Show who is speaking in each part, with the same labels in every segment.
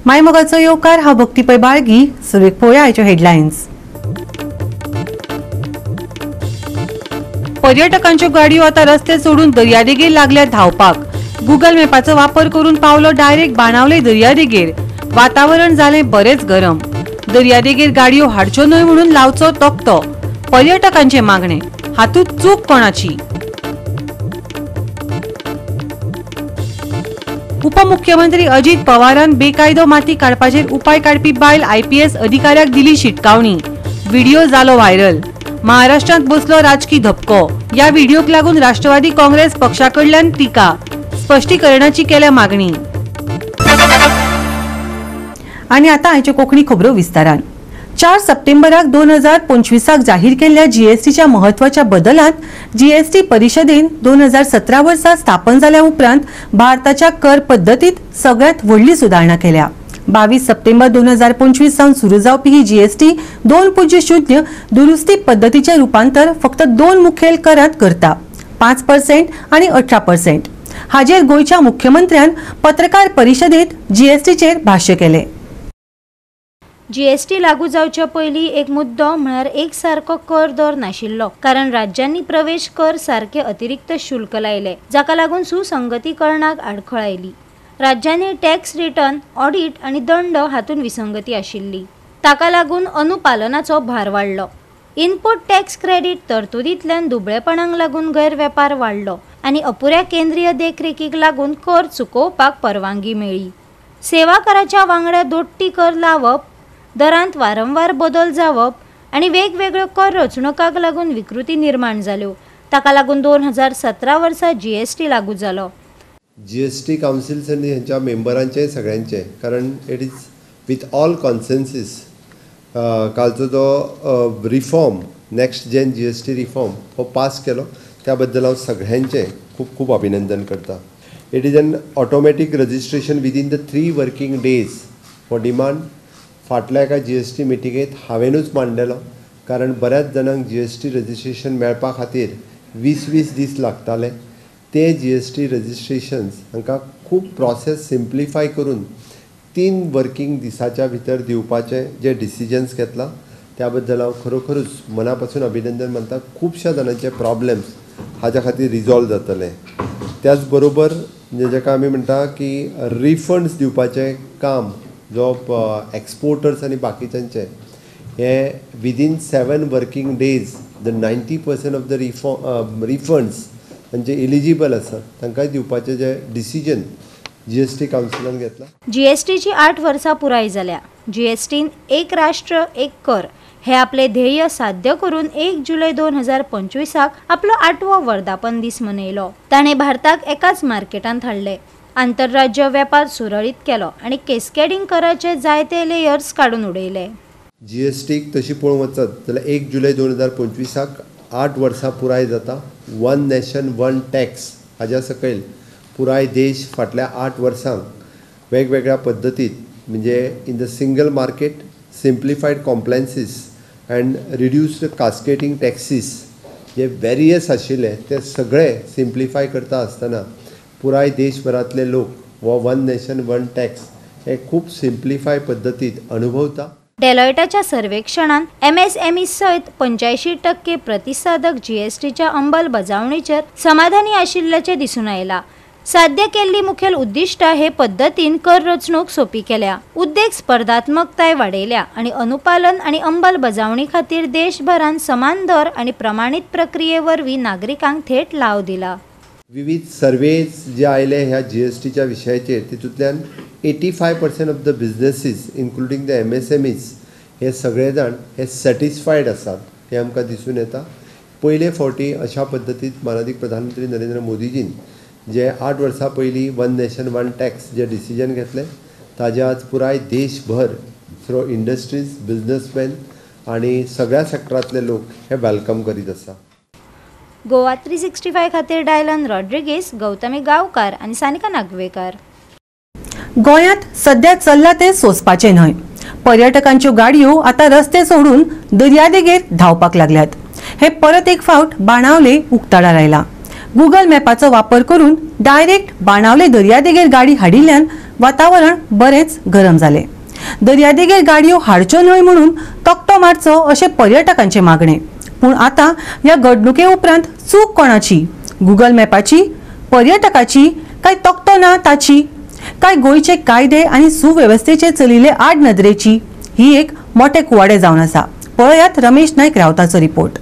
Speaker 1: मायमोगाचो येवकार हांव भक्तीपै बाळगी. सुरवेक पळोवया आयच्यो हेडलायन्स. पर्यटकांच्यो गाडयो आता रस्ते सोडून दर्यादेगेर लागल्यात धांवपाक. गुगल मॅपाचो वापर करून पावलो डायरेक्ट बाणावले दर्यादेगेर. वातावरण जालें बरेच गरम. दर्यादेगेर गाडयो हाडच्यो न्हय म्हणून लावचो तोक्तो. पर्यटकांचे मागणे. हातूंत चूक कोणाची? उपमुख्यमंत्री अजित पवारान बेकायदो माती काडपाचेर उपाय काडपी बायल IPS अधिकाऱ्याक दिली शिटकावणी. व्हिडिओ जालो व्हायरल. महाराष्ट्रात बसलो राजकी धपको. या व्हिडिओक लागून राष्ट्रवादी काँग्रेस पक्षाकडल्यान टिका. स्पष्टीकरणाची केल्या मागणी. आणि आता आयच्यो कोंकणी खबरो विस्तारान. 4 सप्टेंबराक 2025 जाहीर केल्ल्या GSTच्या म्हत्वाच्या बदलांत GST परिशदेन 2017 वर्सा स्थापन जाल्या उपरांत भारताच्या कर पद्दतीत सगळ्यात व्हडली सुदारणा केल्या. 22 सप्टेंबर 2025 सावन सुरू जावपी ही GST 2.0 दुरुस्ती पद्दतीचे रूपांतर फक्त 2 मुखेल करांत करता, 5% आणि 18%. हाजेर गोयच्या मुख्यमंत्र्यान पत्रकार परिशदेत GSTचेर भाष्य केले.
Speaker 2: GST लागू जावच्या पयलीं एक मुद्दो म्हळ्यार एक सारको कर दर नाशिल्लो, कारण राज्यांनी प्रवेश कर सारखे अतिरिक्त शुल्क लायले, जाका लागून सुसंगतीकरणाक आडखळ आयली. राज्यांनी टॅक्स रिटर्न, ऑडिट आणि दंड हातून विसंगती आशिल्ली. ताका लागून अनुपालनाचो भार वाडलो. इनपुट टॅक्स क्रेडिट तरतुदींतल्यान दुबळेपणाक लागून गैरवेपार वाडलो आनी अपुऱ्या केंद्रीय देखरेखीक लागून कर चुकोवपाक परवानगी मेळ्ळी. सेवा कराच्या वांगडा दोट्टी कर लावप, दरांत वारंवार बदल जावप आणि वेगवेगळ्यो कर रचणुकाक लागून विकृती निर्माण जाल्यो. ताका लागून 2017 वर्सा GST लागू जालो.
Speaker 3: GST कावन्सिल्स आनी हेंच्या मेंबरांचे सगळ्यांचे, कारण it is with all consensus. कालचो जो reform, next gen GST reform हो पास केलो, त्या बद्दल हांव सगळ्यांचे खूब खूब अभिनंदन करता. It is an automatic registration within the 3 working days. हो डिमांड फाटल्या एका GST मिटिंगेत हांवेनूच मांडलेलो, कारण बऱ्याच जाणांक GST रजिस्ट्रेशन मेळपा खातीर 20 दीस लागताले. ते GST रजिस्ट्रेशन्स हांकां खूब प्रोसेस सिम्प्लिफाय करून 3 वर्किंग दिसाच्या भितर दिवपाचे जे डिसिजन्स घेतला, त्या बद्दल हांव खरोखरूच मना पासून अभिनंदन मानता. खुबश्या जाणांचे प्रॉब्लेम्स हाच्या खातीर रिजॉल्व जातले. त्याच बरोबर जेका आमी म्हणटा की रिफंड्स दिवपाचें काम जो एक्सपोर्टर्स आनी बाकीच्यांचे, हे within 7 working days the 90% of the refunds जे इलिजिबल आसात तांकां दिवपाचें जे डिसिजन GST कावन्सिलान घेतला.
Speaker 2: GSTची 8 वर्सां पुराय जाल्या. GSTन एक राष्ट्र एक कर हे आपले ध्येय साध्य करून 1 जुलै 2025 आपलो 8वो वर्धापन दीस मनयलो. ताणें भारताक एकाच मार्केटांत हाडले, आंतरराज्य वेपार सुरळीत केलो आणि कॅस्केडिंग कराचे जायते लेयर्स काडून उडयले.
Speaker 3: GSTक तशी पळोवंक वचत जाल्यार 1 जुलै 2025 8 वर्सां पुराय जाता. 1 नेशन 1 टॅक्स हाज्या सकयल पुराय देश फाटल्या 8 वर्सांक वेगवेगळ्या पद्दतीत, म्हणजे in the single market, simplified compliances and reduced cascading taxes जे वेरियस आशिल्ले ते सगळे सिम्प्लिफाय करता आसतना पुराय देशभरातले लोक हो 1 नेशन 1 टॅक्स हे खूब सिम्प्लिफाय पद्दतीत अनुभवता.
Speaker 2: डेलॉयटाच्या सर्वेक्षणान MSME सयत 85% प्रतिसादक GSTच्या अंमलबजावणीचेर समाधानी आशिल्ल्याचे दिसून आयला. साध्य केल्ली मुखेल उद्दिष्टां हे पद्दतीन कर रचणूक सोपी केल्या, उद्देग स्पर्धात्मकताय वाडयल्या आणि अनुपालन आणि अंमलबजावणी खातीर देशभरान समान दर आणि प्रमाणीत प्रक्रिये वरवीं नागरिकांक थेट लाव दिला.
Speaker 3: विविध सर्वेज जे आयले ह्या GSTच्या विशयाचेर, तितूंतल्यान 85% of the businesses including the MSMEs हे सगळे जाण हे सॅटिस्फायड आसात हे आमकां दिसून येता. पयले फावटी अशा पद्दतीत माननीय प्रधानमंत्री नरेंद्र मोदीजीन जे 8 वर्सां पयलीं 1 नेशन 1 टॅक्स जे डिसिजन घेतले, ताजे आज पुराय देशभर थ्रो इंडस्ट्रीज, बिजनेसमॅन आणि सगळ्या सेक्टरांतले लोक हे वेलकम करीत आसा.
Speaker 2: गोवा 365 खातीर डायलन रॉड्रिगीस, गौतमी गांवकार आणि सानिका नागवेकर.
Speaker 1: गोंयांत सध्या चल्ला ते सोंसपाचे न्हय. पर्यटकांच्यो गाडयो आता रस्ते सोडून दर्यादेगेर धांवपाक लागल्यात. हे परत एक फावट बाणावले उक्ताडार आयला. गुगल मॅपाचो वापर करून डायरेक्ट बाणावले दर्यादेगेर गाडी हाडिल्ल्यान वातावरण बरेच गरम झाले. दर्यादेगेर गाडयो हाडच्यो न्हय म्हणून तकटो मारचो अशे पर्यटकांचे मागणे. पूण आता या घडणुके उपरांत चूक कोणाची? गुगल मॅपाची, पर्यटकाची, काय तकटो ना ताची, काय गोंयचे कायदे आनी सुवेवस्थेचे चलिल्ले आड नदरेची? ही एक मोठे कुवाडे जावन आसा. पळयात रमेश नायक रावताचो रिपोर्ट.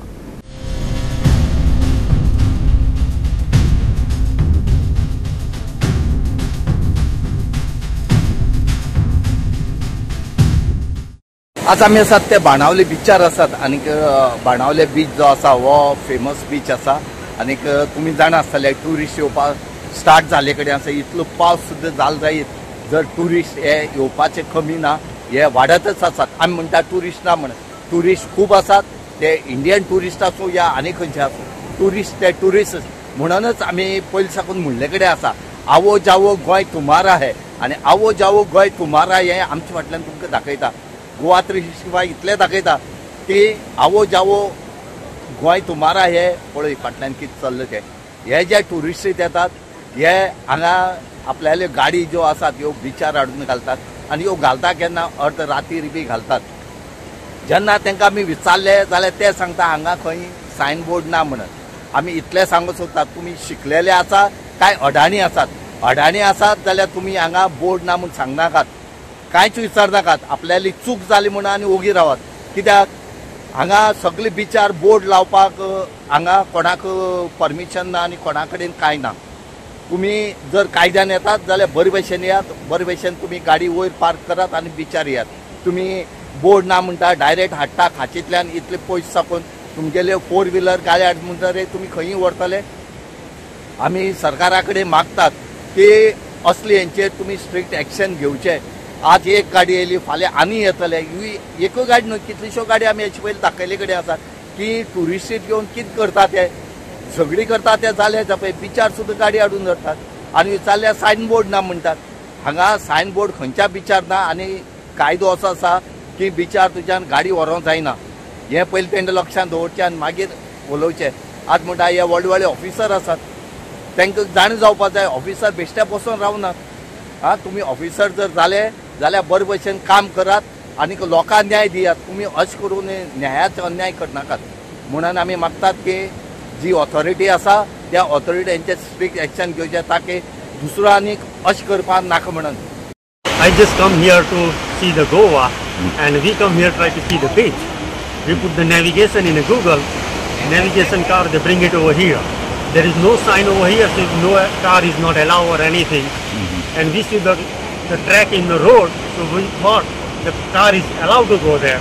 Speaker 4: आज आमी आसात ते बाणावले बीचार आसात आनी बाणावले बीच जो आसा हो फेमस बीच आसा आनी तुमी जाणा आसतले ट्युरिस्ट येवपाक स्टार्ट जाले कडेन आसा. इतलो पावस सुद्दां जालो जायत जर ट्युरिस्ट हे येवपाचे कमी ना, हे वाडतच आसात. आमी म्हणटा ट्युरिस्ट ना म्हणून, ट्युरिस्ट खूब आसात. ते इंडियन ट्युरिस्ट आसूं या आनी खंयचे आसूं, ट्युरिस्ट ते ट्युरिस्ट म्हणूनच आमी पयलीं साकून म्हणले कडेन आसा आवो जावो गोंय तुमारा है. आनी आवो जावो गोंय तुमारा हे आमचे फाटल्यान तुमकां दाखयता. गोवा 365 इतले दाखयता की आवो जावो गोंय तुमारा हे पळय फाटल्यान कितें चल्लें तें. हे जे ट्युरिस्ट येतात हे हांगा आपल्याले गाडी ज्यो आसात ह्यो बिचार हाडून घालतात आनी ह्यो घालता केन्ना अर्द रातीर बी घालतात. जेन्ना तांकां आमी विचारले जाल्यार ते सांगता हांगा खंय सायन बोर्ड ना म्हणून. आमी इतले सांगूंक सोदतात तुमी शिकलेले आसा काय अडाणी आसात. अडाणी आसात जाल्यार तुमी हांगा बोर्ड ना म्हूण सांगनाकात, कांयच विचारनाकात. आपल्याली चूक जाली म्हणून आनी ओगी रावात. कित्याक हांगा सगळे बिचार बोर्ड लावपाक हांगा कोणाक परमिशन ना आनी कोणा कडेन कांय ना. तुमी जर कायद्यान येतात जाल्यार बरे भशेन येयात, बरे भशेन तुमी गाडी वयर पार्क करात आनी बिचार येयात. तुमी बोर्ड ना म्हणटा डायरेक्ट हाडटा खांचींतल्यान इतले पयस साकून तुमगेले 4 व्हिलर गाडी हाड म्हणटरे तुमी खंयी व्हरतले. आमी सरकारा कडेन मागतात की असले हेंचेर तुमी स्ट्रिक्ट एक्शन घेवचे. आज एक गाडी येयली फाल्यां आनी येतले. एकूय गाडी न्हय, कितल्योश्यो गाडी आमी हेचे पयलीं दाखयले कडेन आसात की ट्युरिस्ट घेवन कितें करता ते सगळीं करता ते जाले पळय बिचार सुद्दां गाडी हाडून धरतात आनी विचारल्यार सायन बोर्ड ना म्हणटात. हांगा सायन बोर्ड खंयच्या बिचार ना आनी कायदो असो आसा की बिचार तुज्यान गाडी व्हरोंक जायना. हें पयलीं तेंच्या लक्षांत दवरचें आनी मागीर उलोवचें. आज म्हणटा हे व्हडले व्हडले ऑफिसर आसात तांकां जाण जावपाक जाय. ऑफिसर बेश्टे बसून रावनात. तुमी ऑफिसर जर जाले जाल्यार बरे भशेन काम करात आनी लोकांक न्याय दियात. तुमी अशें करून न्यायाचो अन्याय करनाकात. म्हणून आमी मागतात की जी ऑथॉरिटी आसा त्या ऑथॉरिटींचे स्ट्रिक्ट एक्शन घेवचें ताकी दुसरो आनीक अशें करपाक नाका म्हणून.
Speaker 5: I just come here to see the Goa and we come here try to see the beach. We put the navigation in a Google, navigation car, they bring it over here. There is no sign over here, so no car is not allowed or anything. And we see the track in the road, so we thought the car is allowed to go there.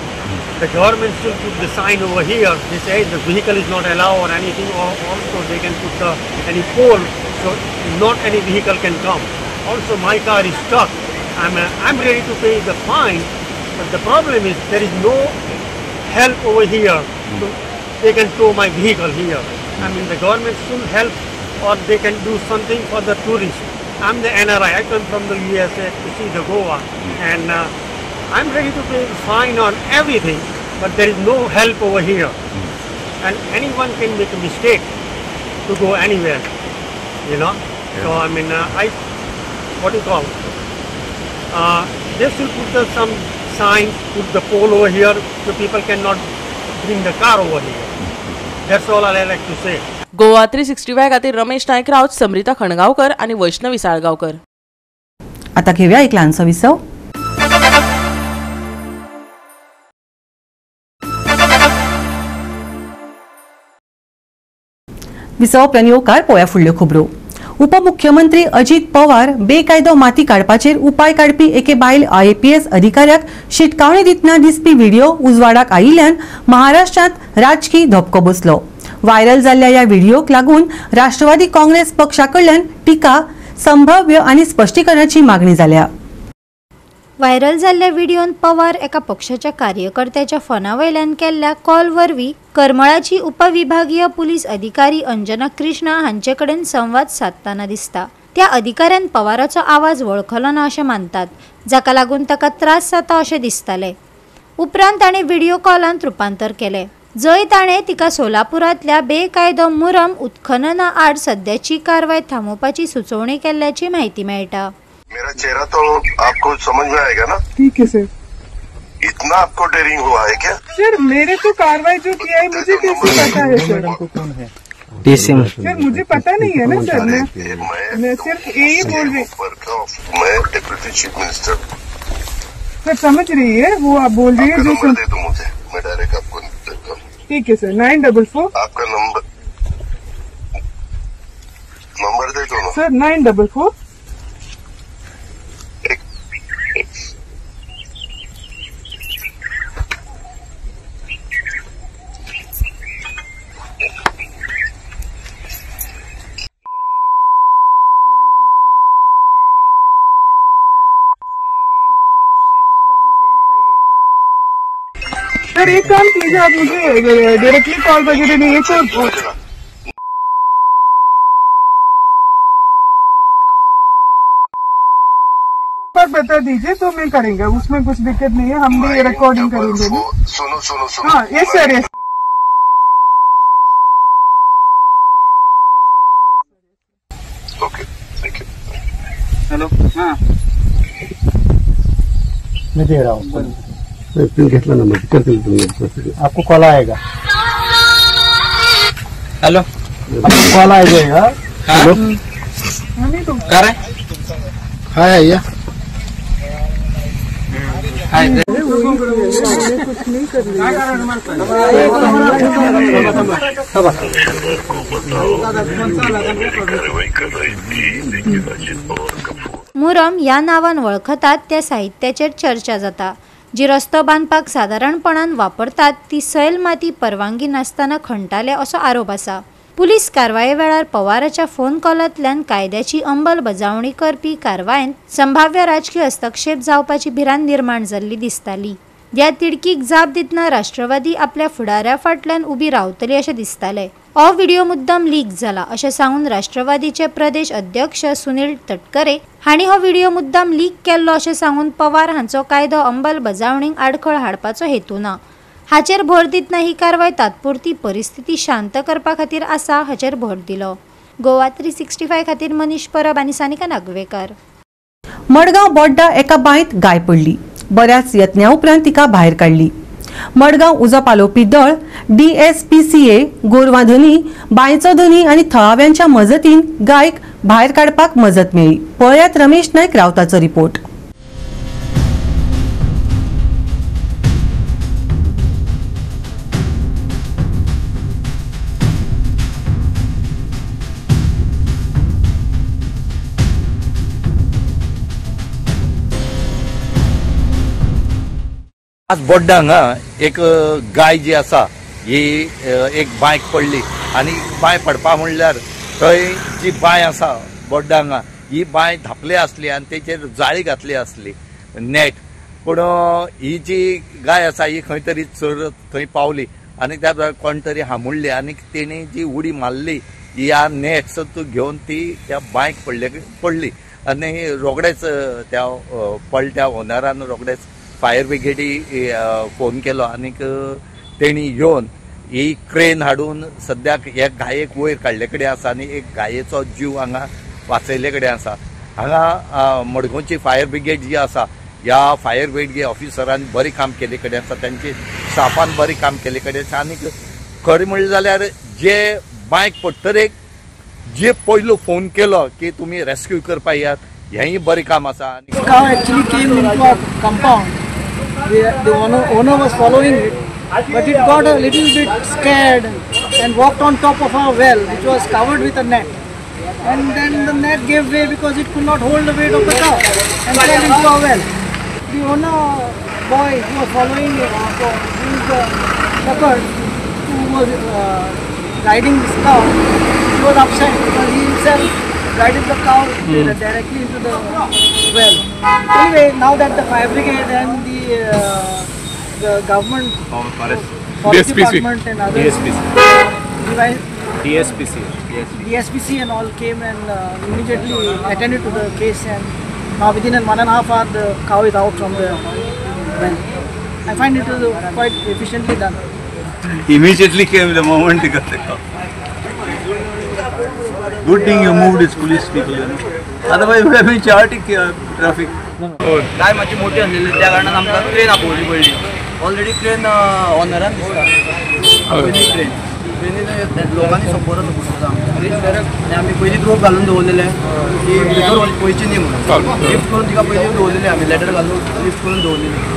Speaker 5: The government should put the sign over here. They say the vehicle is not allowed or anything, or also they can put any pole so not any vehicle can come. Also my car is stuck. I'm ready to pay the fine, but the problem is there is no help over here. So they can tow my vehicle here. I mean the government should help or they can do something for the tourists. I'm the NRI. I come from the USA to see the Goa, and I'm ready to pay the fine on everything, but there is no help over here. And anyone can make a mistake to go anywhere, you know. So I mean, what do you call? They should put some signs, put the pole over here, so people cannot bring the car over here. That's all I like to say.
Speaker 6: Goa 365 खातीर रमेश नायक रावत, समृता खणगांवकर आणि वैष्णवी साळगांवकर.
Speaker 1: आता घेऊया एक ल्हानसो विसव. विसव उपरांत येवकार पळोवया फुडल्यो खबरो. उपमुख्यमंत्री अजित पवार बेकायदो माती काडपाचेर उपाय काडपी एके बायल IAPS अधिकाऱ्याक शिटकावणी दितना दिसपी व्हिडिओ उजवाडाक आयिल्ल्यान महाराष्ट्रांत राजकी धपको बसलो. व्हायरल जाल्ल्या ह्या व्हिडिओक लागून राष्ट्रवादी काँग्रेस पक्षाकडल्यान टिका, संभाव्य आनी स्पश्टीकरणाची मागणी जाल्या.
Speaker 2: व्हायरल जाल्ल्या व्हिडिओन पवार एका पक्षाच्या कार्यकर्त्याच्या फोनावयल्यान केल्ल्या कॉल वरवीं करमळाची उपविभागीय पुलीस अधिकारी अंजना कृष्णा हांचे कडेन संवाद साधताना दिसता. त्या अधिकाऱ्यान पवाराचो आवाज वळखलो ना अशें मानतात, जाका लागून ताका त्रास जाता अशें दिसतालें. उपरांत ताणें व्हिडिओ कॉलांत रुपांतर केलें. जंय ताणें तिका सोलापुरांतल्या बेकायदो मुरम उत्खनना आड सद्याची कारवाय थांबोवपाची सुचोवणी केल्ल्याची म्हायती मेळटा.
Speaker 7: मेरा चेहरा तो आपको समझ में आएगा ना?
Speaker 8: ठीक है सर।
Speaker 7: इतना आपको डेयरिंग हुआ है क्या?
Speaker 8: सर मेरे तो कार्रवाई जो किया है मुझे कैसे पता है सर?
Speaker 9: कौन है?
Speaker 8: सर मुझे पता नहीं है ना सर। मैं सिर्फ यही बोल रही।
Speaker 7: मैं डिप्टी चीफ मिनिस्टर।
Speaker 8: सर समझ रही है वो आप बोल रही है जो।
Speaker 7: नंबर दे दो मुझे, मैं डायरेक्ट आपको देता हूँ।
Speaker 8: ठीक है सर। 944।
Speaker 7: आपका नंबर दे दो ना
Speaker 8: सर। 944। सर एक काम कीजिए आप मुझे डायरेक्टली कॉल वगैरह नहीं है तो पर बता दीजिए तो मैं करेंगे, उसमें कुछ दिक्कत नहीं है। हम भी रिकॉर्डिंग करेंगे ना।
Speaker 7: सुनो।
Speaker 8: हाँ yes sir yes.
Speaker 7: Okay thank you.
Speaker 9: Hello. हाँ
Speaker 5: मैं दे रहा हूँ।
Speaker 9: घेतला नंबर करतील आपको कॉल आएगा।
Speaker 10: हेलो
Speaker 5: आपको कॉल आ जाएगा।
Speaker 10: हेलो कर रहे
Speaker 9: हाय आइया
Speaker 10: हाय
Speaker 8: कुछ नहीं कर
Speaker 2: मुरम या नावान वळखतात त्या साहित्याचेर चर्चा जाता, जी रस्तो बांदपाक सादारणपणान वापरतात ती सैल माती परवानगी नासतना खणटाले असो आरोप आसा। पुलीस कारवाये वेळार पवाराच्या फोन कॉलांतल्यान कायद्याची अंमलबजावणी करपी कारवायेंत संभाव्य राजकीय हस्तक्षेप जावपाची भिरांत निर्माण जाल्ली दिसताली। ह्या तिडकीक जाप दितना राष्ट्रवादी आपल्या फुडाऱ्या फाटल्यान उबी रावतली अशें दिसताले। हो व्हिडिओ मुद्दम लीक जाला अशें सांगून राष्ट्रवादीचे प्रदेश अध्यक्ष सुनील तटकरे हांणी हो व्हिडिओ मुद्दाम लीक केल्लो अशें सांगून पवार हांचो कायदो अंमलबजावणीक आडखळ हाडपाचो हेतू ना हाचेर भर दितना ही कारवाय तात्पुरती परिस्थिती शांत करपा खातीर आसा हाचेर भर दिलो। गोवा 365 खातीर मनीष परब आनी सानिका नागवेकर।
Speaker 1: मडगांव बोड्डा एका बांयत गाय पडली। बऱ्याच यत्न्या उपरांत तिका भायर काडली। मडगांव उजो पालोवपी दळ, DSPCA, गोरवां धनी, बांयचो धनी आनी थळाव्यांच्या मजतीन गायक भायर काडपाक मजत मेळ्ळी। पळयात रमेश नायक रावताचो रिपोर्ट।
Speaker 4: आज बोड्डा हांगा एक गाय जी आसा ही एक बांयक पडली आनी बांय पडपा म्हणल्यार थंय जी बांय आसा बोड्डा हांगा ही बांय धापली आसली आनी तेचेर जाळी घातली आसली नेट। पूण ही जी गाय आसा ही खंय तरी चर थंय पावली आनी त्या कोण तरी हांमुडली आनी तेणी जी उडी मारली ह्या नेट घेवन ती त्या बांयक पडली आनी रोखडेच त्या पडट्या ओनरान रोखडेच फायर ब्रिगेडी फोन केलो आनीक तेणी येवन ही क्रेन हाडून सद्याक एक गायेक वयर काडले कडेन आसा आनी एक गायेचो जीव हांगा वाचयले कडेन आसा। हांगा मडगांवची फायर ब्रिगेड जी आसा ह्या फायर ब्रिगेड ऑफिसरांनी बरी काम केले कडेन आसा, त्यांचे स्टाफान बरी काम केले कडेन आसा। आनीक खरें म्हणलें जाल्यार जे बांयक पडटरेक जे पयलो फोन केलो की तुमी रेस्क्यू करपा येयात हेंय बरें काम आसा।
Speaker 11: Actually came into a compound. The owner was following it, but it got a little bit scared and walked on top of our well, which was covered with a net. And then the net gave way because it could not hold the weight of the cow and fell into our well. The owner boy who was following it, who is the shepherd who was guiding this cow, he was upset because he himself guided the cow directly into the well. Anyway, now that the fire brigade and the government, forest department and others, DSPC and all came and immediately attended to the case, and now within 1.5 hours the cow is out from the well. I find it was quite efficiently done.
Speaker 9: Immediately came the moment he got the cow. Good thing you moved his police people, you know.
Speaker 10: आता मागीर चार्टीक traffic काय मातशी मोठी आसलेली त्या कारणान आमकां train आपोवची पडली. ऑलरेडी ट्रेन ऑनरान दिसता ट्रेन ट्रेनीन लोकांनी सपोर्ट आनी आमी पयलींच रोप घालून दवरलेले की भितर पयचे न्ही म्हणून लिफ्ट करून तिका पयलीं दवरलेले आमी लेटर घालून लिफ्ट करून दवरलेली.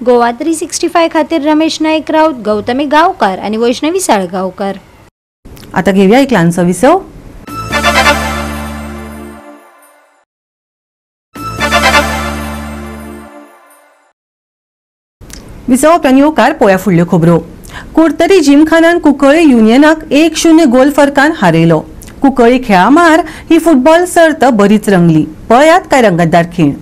Speaker 2: गोवा 365 खातीर रमेश नाईक राऊत, गौतमी गावकार आणि वैष्णवी साळगावकर.
Speaker 1: आता घेऊया एक लहानसो विसव. विसव येवकार पळोवया फुडल्यो खबरो. कुडतरी जिमखानान कुंकळ्ळे युनियनाक 1-0 गोल फरकान हारयलो. कुंकळ्ळी खेळा मार ही फुटबॉल सर्त बरीच रंगली. पळयात काय रंगतदार खीण.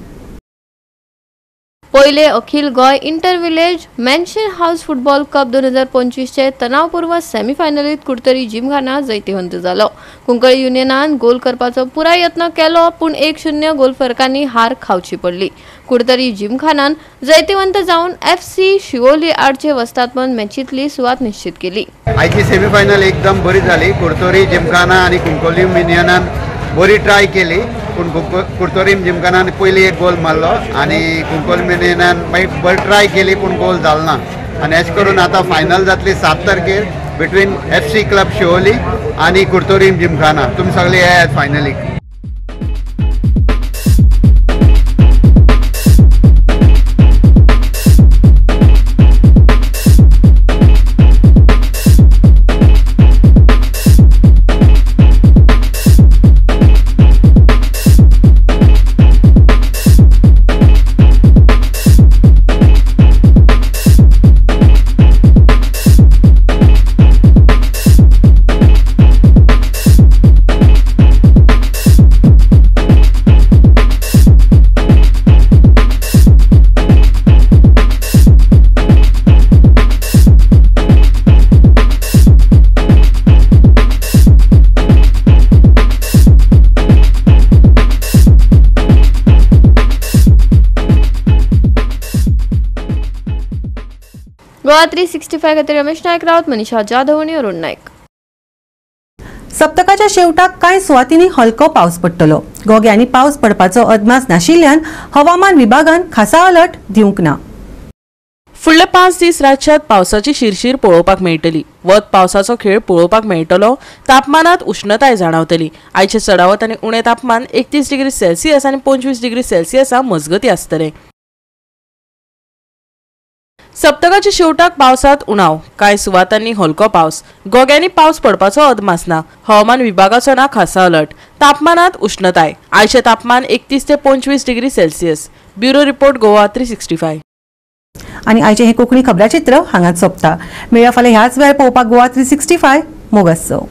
Speaker 12: पहिले अखिल गोय inter village mention house football cup 2025 चे तणावपूर्ण सेमीफायनलीत कुडतरी जिमखाना जैतिवंत जालो. कुंकळ्ळी युनियनान गोल करपाचो पुराय यत्न केलो पण 1-0 गोल फरकांनी हार खावची पडली. कुडतरी जिमखानान जैतिवंत जावन FC शिवोली आडचे वस्तादपण मॅचीतली सुवात निश्चित केली.
Speaker 13: आयची सेमीफायनल एकदम बरी जाली. कुडतरी जिमखाना आणि कुंकळ्ळी युनियनान बरी ट्राय केली पूण कुडतरी जिमखानान पयली एक गोल मारलो आणि कुंकळ्ळी युनियनान मागीर बरी ट्राय केली पूण गोल जालो ना. आणि अशें करून आता फायनल जातली 7 तारखेर बिटवीन FC क्लब शिवोली आणि कुडतरी जिमखाना. तुमी सगळे येयात फायनलीक.
Speaker 12: गोवा 365 खातीर रमेश नाईक राऊत, मनीषा जाधव आणि अरुण नाईक.
Speaker 1: सप्तकाच्या शेवटाक कांय सुवातींनी हलको पावस पडटलो. गोग्यांनी पावस पडपाचो अदमास नाशिल्ल्यान हवामान विभागान खासा अलर्ट दिवंक ना.
Speaker 6: फुडले 5 दीस राज्यात पावसाची शिरशीर पळोवपाक मेळटली. वत पावसाचो खेळ पळोवपाक मेळटलो. तापमानात उष्णताय जाणवतली. आयचे चडावत आनी उणे तापमान 31 डिग्री सेल्सियस आनी 25 डिग्री सेल्सियसा मजगती आसतले. सप्तकाच्या शेवटाक पावसात उणाव. कांय सुवातांनी हलको पावस. गोग्यांनी पावस पडपाचो अदमास ना. हवामान विभागाचो ना खासा अलर्ट. तापमानात उष्णताय. आयचे तापमान 31 ते 25 degree Celsius. Bureau report Goa 365.
Speaker 1: आणि आयचे हे कोकणी खबराचित्र हांगाच सोंपता. मेळ्या फाल्यां ह्याच वेळार पळोवपाक गोवा 365 मोग आसचो.